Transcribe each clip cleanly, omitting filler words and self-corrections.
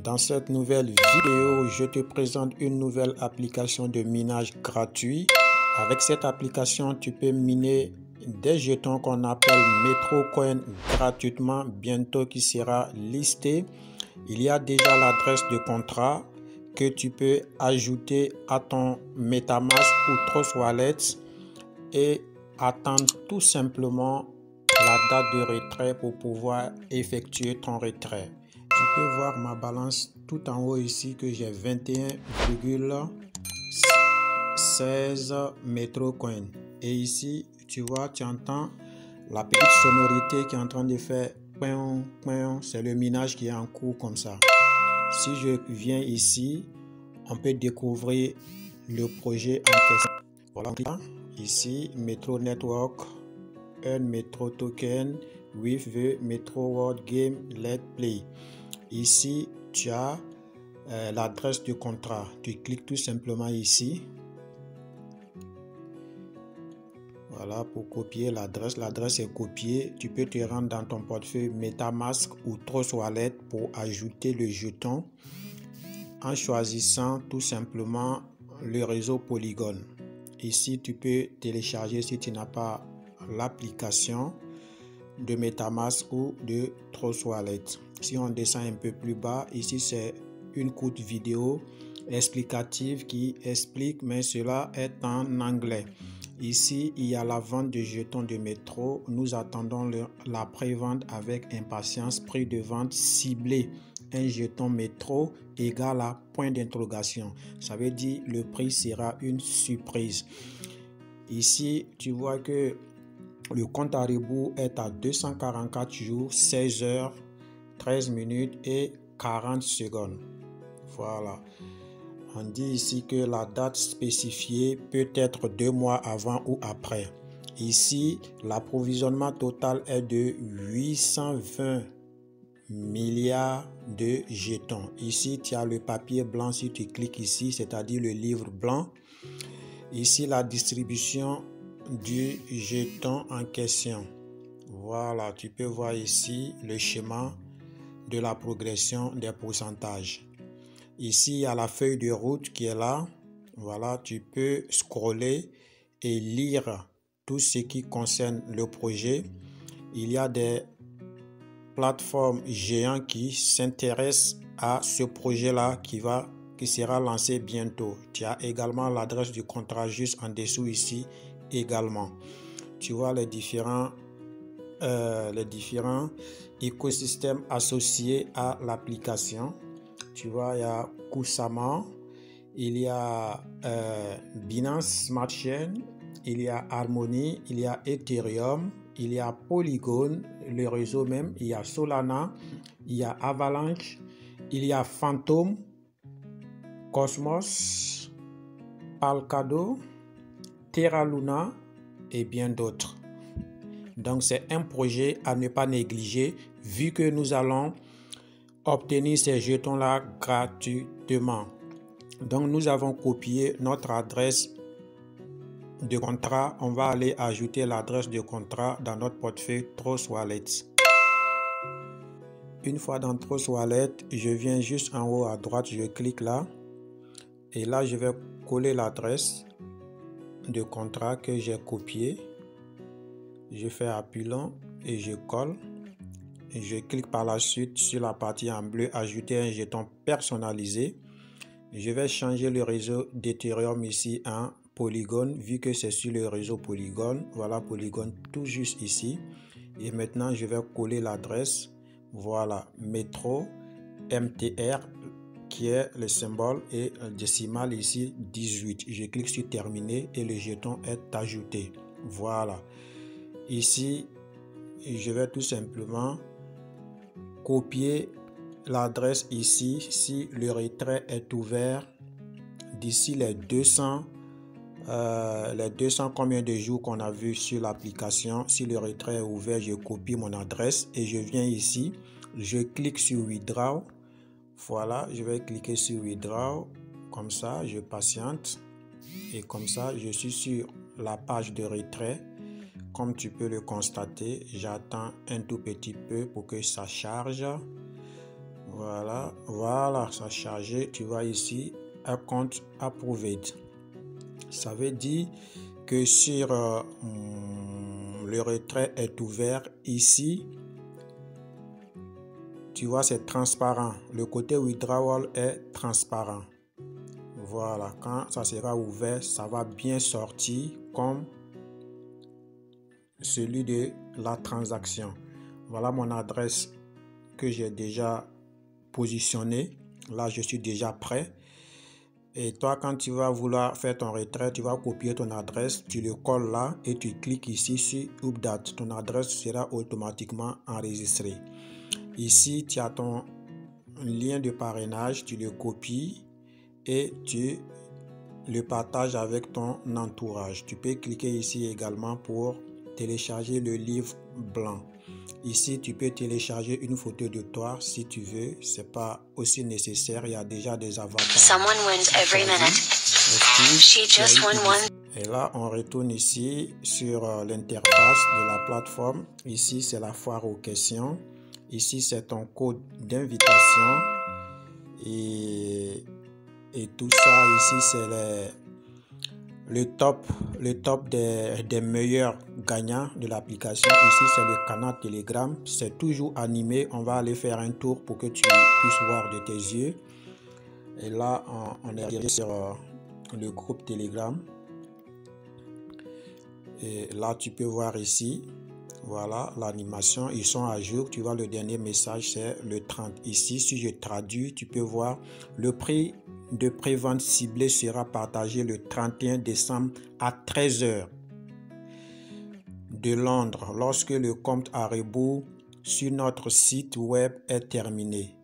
Dans cette nouvelle vidéo, je te présente une nouvelle application de minage gratuit. Avec cette application, tu peux miner des jetons qu'on appelle MetroCoin gratuitement, bientôt qui sera listé. Il y a déjà l'adresse de contrat que tu peux ajouter à ton MetaMask ou Trust Wallet et attendre tout simplement la date de retrait pour pouvoir effectuer ton retrait. Tu peux voir ma balance tout en haut ici que j'ai 21,16 MetroCoin. Et ici, tu vois, tu entends la petite sonorité qui est en train de faire pion, pion. C'est le minage qui est en cours comme ça. Si je viens ici, on peut découvrir le projet en question. Voilà, ici, Metro Network, un Metro Token, with the Metro World Game Let Play. Ici, tu as l'adresse du contrat. Tu cliques tout simplement ici. Voilà, pour copier l'adresse. L'adresse est copiée. Tu peux te rendre dans ton portefeuille MetaMask ou Trust Wallet pour ajouter le jeton en choisissant tout simplement le réseau Polygon. Ici, tu peux télécharger si tu n'as pas l'application de MetaMask ou de Trust Wallet. Si on descend un peu plus bas, ici c'est une courte vidéo explicative qui explique, mais cela est en anglais. Ici, il y a la vente de jetons de métro. Nous attendons la pré-vente avec impatience. Prix de vente ciblé. Un jeton métro égale à point d'interrogation. Ça veut dire le prix sera une surprise. Ici, tu vois que le compte à rebours est à 244 jours, 16 heures, 13 minutes et 40 secondes. Voilà. On dit ici que la date spécifiée peut être 2 mois avant ou après. Ici, l'approvisionnement total est de 820 milliards de jetons. Ici, tu as le papier blanc si tu cliques ici, c'est-à-dire le livre blanc. Ici, la distribution du jeton en question. Voilà, tu peux voir ici le schéma de la progression des pourcentages. Ici, il y a la feuille de route qui est là. Voilà, tu peux scroller et lire tout ce qui concerne le projet. Il y a des plateformes géantes qui s'intéressent à ce projet-là qui sera lancé bientôt. Tu as également l'adresse du contrat juste en dessous ici également. Tu vois les différents écosystèmes associés à l'application. Tu vois, il y a Kusama, il y a Binance Smart Chain, il y a Harmony, il y a Ethereum, il y a Polygon, le réseau même, il y a Solana, il y a Avalanche, il y a Phantom, Cosmos, Polkadot, Terra Luna et bien d'autres. Donc c'est un projet à ne pas négliger vu que nous allons obtenir ces jetons-là gratuitement. Donc nous avons copié notre adresse de contrat. On va aller ajouter l'adresse de contrat dans notre portefeuille Trust Wallet. Une fois dans Trust Wallet, je viens juste en haut à droite, je clique là. Et là, je vais coller l'adresse de contrat que j'ai copié. Je fais appui long et je colle. Et je clique par la suite sur la partie en bleu, ajouter un jeton personnalisé. Je vais changer le réseau d'Ethereum ici en Polygon, vu que c'est sur le réseau Polygon. Voilà Polygon tout juste ici. Et maintenant, je vais coller l'adresse. Voilà, Metro MTR, qui est le symbole, et le décimal ici 18. Je clique sur terminer et le jeton est ajouté. Voilà. Ici, je vais tout simplement copier l'adresse ici. Si le retrait est ouvert d'ici les 200 combien de jours qu'on a vu sur l'application, si le retrait est ouvert, je copie mon adresse et je viens ici, je clique sur withdraw. Voilà, je vais cliquer sur withdraw, comme ça je patiente et comme ça je suis sur la page de retrait. Comme tu peux le constater, j'attends un tout petit peu pour que ça charge. Voilà, ça a chargé. Tu vois ici, account approved. Ça veut dire que sur le retrait est ouvert ici. Tu vois, c'est transparent. Le côté withdrawal est transparent. Voilà, quand ça sera ouvert, ça va bien sortir comme celui de la transaction. Voilà mon adresse que j'ai déjà positionnée. Là, je suis déjà prêt. Et toi, quand tu vas vouloir faire ton retrait, tu vas copier ton adresse, tu le colles là et tu cliques ici sur Update. Ton adresse sera automatiquement enregistrée. Ici, tu as ton lien de parrainage, tu le copies et tu le partages avec ton entourage. Tu peux cliquer ici également pour télécharger le livre blanc. Ici, tu peux télécharger une photo de toi si tu veux. C'est pas aussi nécessaire. Il y a déjà des avatars. Someone wins every minute. She just won one. Et là, on retourne ici sur l'interface de la plateforme. Ici, c'est la foire aux questions. Ici, c'est ton code d'invitation. Et tout ça, ici, c'est le top des meilleurs gagnants de l'application. Ici, c'est le canal Telegram. C'est toujours animé. On va aller faire un tour pour que tu puisses voir de tes yeux. Et là, on est arrivé sur le groupe Telegram. Et là, tu peux voir ici. Voilà l'animation. Ils sont à jour. Tu vois, le dernier message, c'est le 30. Ici, si je traduis, tu peux voir le prix de prévente ciblée sera partagé le 31 décembre à 13 h de Londres lorsque le compte à rebours sur notre site web est terminé.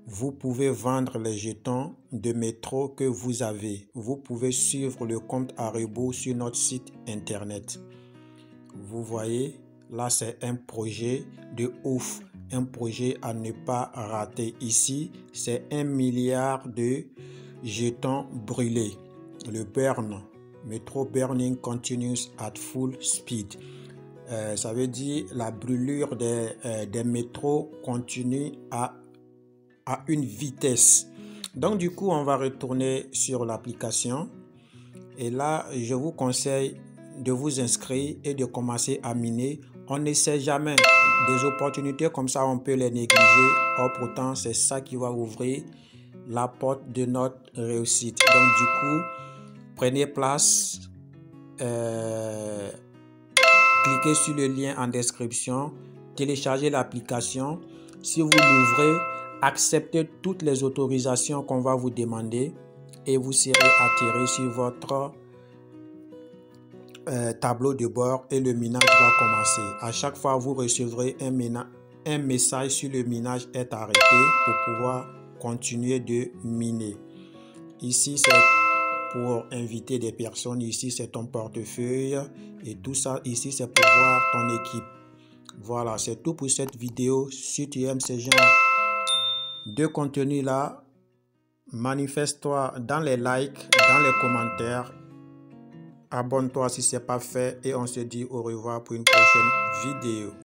Vous pouvez vendre les jetons de métro que vous avez. Vous pouvez suivre le compte à rebours sur notre site internet. Vous voyez, là c'est un projet de ouf, un projet à ne pas rater. Ici, c'est 1 milliard de jetons brûlés. Le burn, Metro burning continues at full speed. Ça veut dire la brûlure des métros continue à une vitesse. Donc du coup, on va retourner sur l'application. Et là, je vous conseille de vous inscrire et de commencer à miner. On ne sait jamais, des opportunités comme ça, on peut les négliger. Or pourtant, c'est ça qui va ouvrir la porte de notre réussite. Donc du coup, prenez place, cliquez sur le lien en description, téléchargez l'application. Si vous l'ouvrez, acceptez toutes les autorisations qu'on va vous demander et vous serez atterri sur votre tableau de bord et le minage va commencer. À chaque fois, vous recevrez un message sur le minage est arrêté pour pouvoir continuer de miner. Ici, c'est pour inviter des personnes. Ici, c'est ton portefeuille et tout ça. Ici, c'est pour voir ton équipe. Voilà, c'est tout pour cette vidéo. Si tu aimes ce genre de contenu là, manifeste-toi dans les likes, dans les commentaires. Abonne-toi si ce n'est pas fait et on se dit au revoir pour une prochaine vidéo.